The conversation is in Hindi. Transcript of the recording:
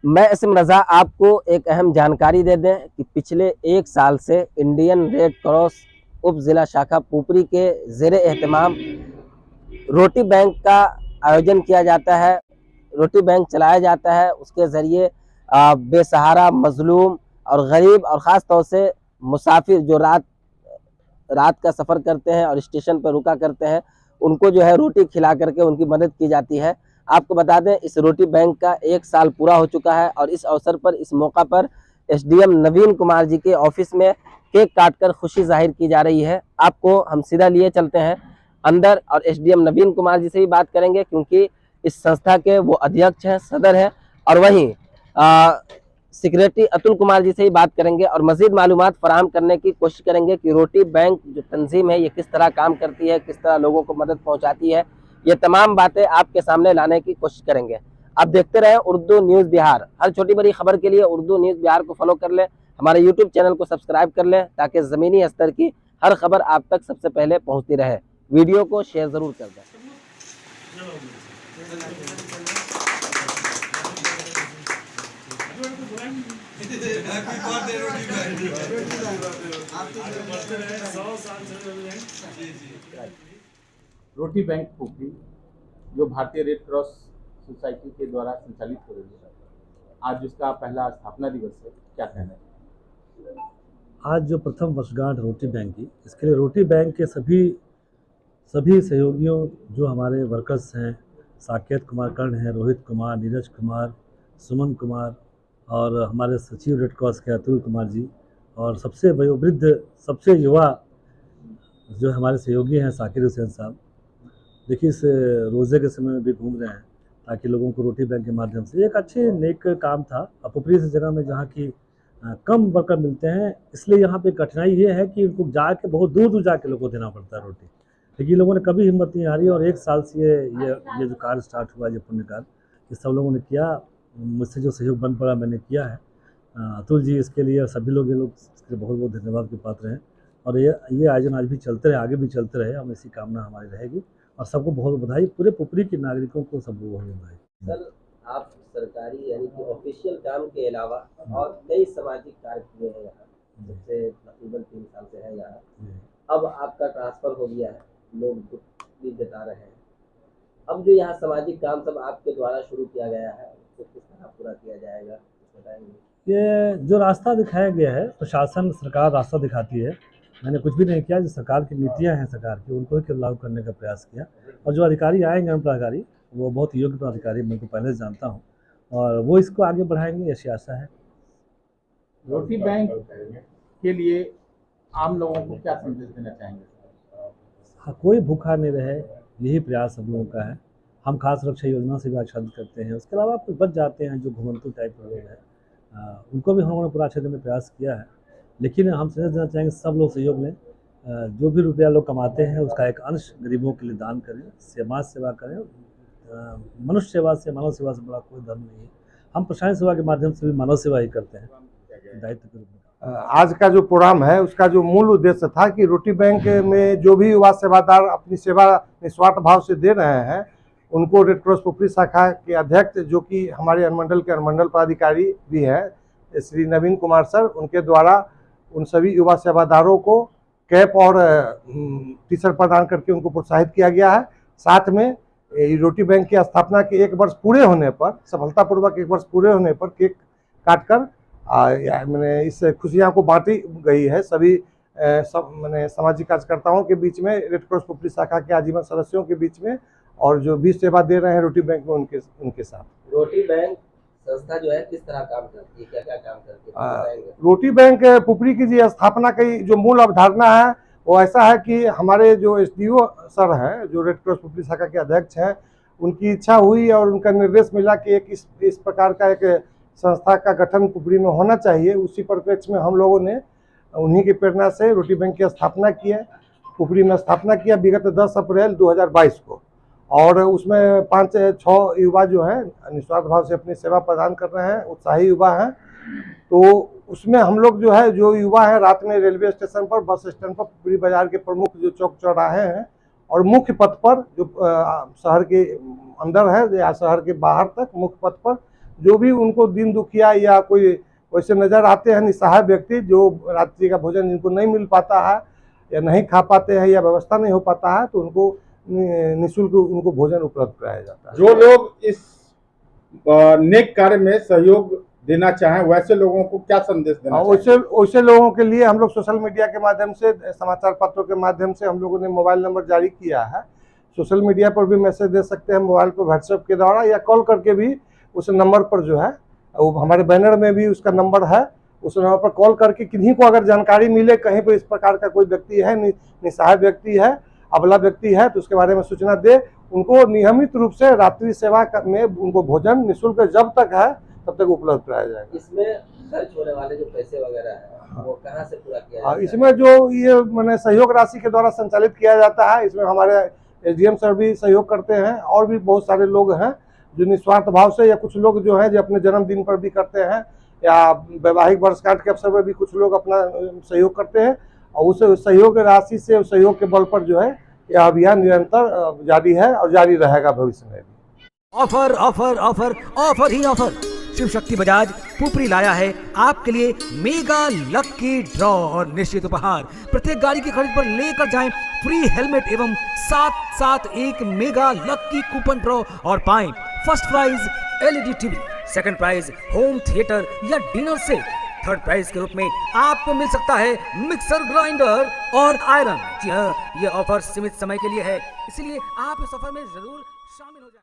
मैं इसम रज़ा आपको एक अहम जानकारी दे दें कि पिछले 1 साल से इंडियन रेड क्रॉस उप ज़िला शाखा पुपरी के ज़ेरे एहतमाम रोटी बैंक का आयोजन किया जाता है। रोटी बैंक चलाया जाता है। उसके ज़रिए बेसहारा, मज़लूम और गरीब और ख़ास तौर से मुसाफिर जो रात का सफ़र करते हैं और स्टेशन पर रुका करते हैं, उनको जो है रोटी खिला करके उनकी मदद की जाती है। आपको बता दें, इस रोटी बैंक का 1 साल पूरा हो चुका है और इस अवसर पर, इस मौका पर एसडीएम नवीन कुमार जी के ऑफिस में केक काटकर खुशी जाहिर की जा रही है। आपको हम सीधा लिए चलते हैं अंदर और एसडीएम नवीन कुमार जी से ही बात करेंगे, क्योंकि इस संस्था के वो अध्यक्ष हैं, सदर हैं, और वहीं सेक्रेटरी अतुल कुमार जी से ही बात करेंगे और मजीद मालूमात फराहम करने की कोशिश करेंगे कि रोटी बैंक जो तंजीम है ये किस तरह काम करती है, किस तरह लोगों को मदद पहुंचाती है। ये तमाम बातें आपके सामने लाने की कोशिश करेंगे। आप देखते रहें उर्दू न्यूज़ बिहार। हर छोटी बड़ी खबर के लिए उर्दू न्यूज़ बिहार को फॉलो कर लें, हमारे यूट्यूब चैनल को सब्सक्राइब कर लें, ताकि ज़मीनी स्तर की हर खबर आप तक सबसे पहले पहुँचती रहे। वीडियो को शेयर ज़रूर कर दें। रोटी बैंक पुपरी जो भारतीय रेड क्रॉस सोसाइटी के द्वारा संचालित हो रही है, आज उसका पहला स्थापना दिवस है, क्या कहना है? आज जो प्रथम वर्षगांठ रोटी बैंक की, इसके लिए रोटी बैंक के सभी सहयोगियों जो हमारे वर्कर्स हैं, साकेत कुमार कर्ण हैं, रोहित कुमार, नीरज कुमार, सुमन कुमार और हमारे सचिव रेड क्रॉस के अतुल कुमार जी, और सबसे वयोवृद्ध, सबसे युवा जो हमारे सहयोगी हैं साकिर हुसैन साहब। देखिए, इस रोज़े के समय में भी घूम रहे हैं ताकि लोगों को रोटी बैंक के माध्यम से एक अच्छे नेक काम था। पुपरी से जगह में जहाँ की कम वर्कर मिलते हैं, इसलिए यहाँ पे कठिनाई ये है कि उनको जाके बहुत दूर दूर जाके लोगों को देना पड़ता है रोटी। लेकिन लोगों ने कभी हिम्मत नहीं हारी और 1 साल से ये जो कार्य स्टार्ट हुआ, ये पुण्य कार्य, ये सब लोगों ने किया। मुझसे जो सहयोग बन पड़ा मैंने किया है। अतुल जी इसके लिए, सभी लोग, ये लोग इसके लिए बहुत बहुत धन्यवाद के पात्र हैं। और ये आयोजन आज भी चलते रहे, आगे भी चलते रहे, हम ऐसी कामना हमारी रहेगी। और सबको बहुत बधाई, पूरे पुपरी के नागरिकों को सबको बहुत बधाई। सर, आप सरकारी यानी कि ऑफिशियल काम के अलावा और कई सामाजिक कार्य किए हैं यहाँ, जैसे तकरीबन 3 साल से है यहाँ। अब आपका ट्रांसफर हो गया है, लोग दुख भी जता रहे हैं। अब जो यहाँ सामाजिक काम सब आपके द्वारा शुरू किया गया है, उसको किस तरह पूरा किया जाएगा, बताएंगे? ये जो रास्ता दिखाया गया है, प्रशासन, सरकार रास्ता दिखाती है। मैंने कुछ भी नहीं किया। जो सरकार की नीतियां हैं सरकार की, उनको ही लागू करने का प्रयास किया। और जो अधिकारी आएंगे, हम अधिकारी, वो बहुत योग्य अधिकारी, मैं को पहले से जानता हूँ, और वो इसको आगे बढ़ाएंगे, ऐसी आशा है। रोटी बैंक के लिए आम लोगों को क्या संदेश देना चाहेंगे? हाँ, कोई भूखा नहीं रहे, यही प्रयास हम लोगों का है। हम खास सुरक्षा योजना से भी आच्छादित करते हैं। उसके अलावा कुछ बच जाते हैं जो घुमंतु टाइप के लोग हैं, उनको भी हम लोगों ने पूरा अच्छे में प्रयास किया है। लेकिन हम संदेश देना चाहेंगे, सब लोग सहयोग लें। जो भी रुपया लोग कमाते हैं, उसका एक अंश गरीबों के लिए दान करें, समाज सेवा करें। मनुष्य सेवा से, मानव सेवा से बड़ा कोई धर्म नहीं है। हम प्रशासन सेवा के माध्यम से भी मानव सेवा ही करते हैं, दायित्व के रूप में। आज का जो प्रोग्राम है, उसका जो मूल उद्देश्य था कि रोटी बैंक में जो भी युवा सेवादार अपनी सेवा निस्वार्थ भाव से दे रहे हैं, उनको रेड क्रॉस पुपरी शाखा के अध्यक्ष, जो कि हमारे अनुमंडल के अनुमंडल पदाधिकारी भी हैं, श्री नवीन कुमार सर, उनके द्वारा उन सभी युवा सेवादारों को कैप और टी शर्ट प्रदान करके उनको प्रोत्साहित किया गया है। साथ में रोटी बैंक की स्थापना के 1 वर्ष पूरे होने पर, सफलतापूर्वक 1 वर्ष पूरे होने पर केक काटकर मैंने इस खुशियाँ को बांटी गई है सभी मैंने सामाजिक कार्यकर्ताओं के बीच में, रेड क्रॉस पुपरी शाखा के आजीवन सदस्यों के बीच में, और जो भी सेवा दे रहे हैं रोटी बैंक में उनके साथ। रोटी बैंक संस्था जो है किस तरह काम करती है, क्या क्या काम करती है? रोटी बैंक पुपरी की जी स्थापना की जो मूल अवधारणा है, वो ऐसा है कि हमारे जो एसडीओ सर हैं, जो रेड क्रॉस पुपरी शाखा के अध्यक्ष हैं, उनकी इच्छा हुई और उनका निर्देश मिला कि एक इस प्रकार का एक संस्था का गठन पुपरी में होना चाहिए। उसी परिप्रेक्ष्य में हम लोगों ने उन्हीं की प्रेरणा से रोटी बैंक की स्थापना की है। पुपरी में स्थापना किया विगत 10 अप्रैल 2022 को, और उसमें 5-6 युवा जो हैं निस्वार्थ भाव से अपनी सेवा प्रदान कर रहे हैं, उत्साही युवा हैं। तो उसमें हम लोग जो है, जो युवा हैं, रात में रेलवे स्टेशन पर, बस स्टैंड पर, पुपरी बाजार के प्रमुख जो चौक चौराहे हैं और मुख्य पथ पर, जो शहर के अंदर है या शहर के बाहर तक मुख्य पथ पर जो भी उनको दीन दुखिया या कोई वैसे नज़र आते हैं निसहाय व्यक्ति, जो रात्रि का भोजन जिनको नहीं मिल पाता है या नहीं खा पाते हैं या व्यवस्था नहीं हो पाता है, तो उनको निःशुल्क उनको भोजन उपलब्ध कराया जाता है। जो लोग इस नेक कार्य में सहयोग देना चाहें, वैसे लोगों को क्या संदेश देना चाहिए? वैसे लोगों के लिए हम लोग सोशल मीडिया के माध्यम से, समाचार पत्रों के माध्यम से हम लोगों ने मोबाइल नंबर जारी किया है। सोशल मीडिया पर भी मैसेज दे सकते हैं, मोबाइल पर व्हाट्सएप के द्वारा, या कॉल करके भी उस नंबर पर जो है, वो हमारे बैनर में भी उसका नंबर है, उस नंबर पर कॉल करके किन्हीं को अगर जानकारी मिले कहीं पर इस प्रकार का कोई व्यक्ति है, निसहाय व्यक्ति है, अबला व्यक्ति है, तो उसके बारे में सूचना दे। उनको नियमित रूप से रात्रि सेवा में उनको भोजन निःशुल्क जब तक है तब तक उपलब्ध कराया जाएगा। इसमें खर्च होने वाले जो पैसे वगैरह है वो कहाँ से पूरा किया जाता है? इसमें जो ये मैंने सहयोग राशि के द्वारा संचालित किया जाता है, इसमें हमारे एसडीएम सर भी सहयोग करते हैं और भी बहुत सारे लोग हैं जो निस्वार्थ भाव से, या कुछ लोग जो हैं जो अपने जन्मदिन पर भी करते हैं, या वैवाहिक वर्षगांठ के अवसर पर भी कुछ लोग अपना सहयोग करते हैं, और उस सहयोग राशि से, उस सहयोग के बल पर जो है यह अभियान निरंतर जारी है और जारी रहेगा भविष्य में भी। ऑफर ऑफर ऑफर ऑफर ही ऑफर। शिव शक्ति बजाज पुपरी लाया है आपके लिए मेगा लकी ड्रॉ और निश्चित उपहार। प्रत्येक गाड़ी की खरीद पर लेकर जाएं फ्री हेलमेट एवं साथ एक मेगा लकी कूपन ड्रॉ और पाएं first prize LED TV, second prize home theatre या डिनर सेट, थर्ड प्राइज के रूप में आपको मिल सकता है मिक्सर ग्राइंडर और आयरन। जी हाँ, ये ऑफर सीमित समय के लिए है, इसलिए आप इस ऑफर में जरूर शामिल हो जाएं।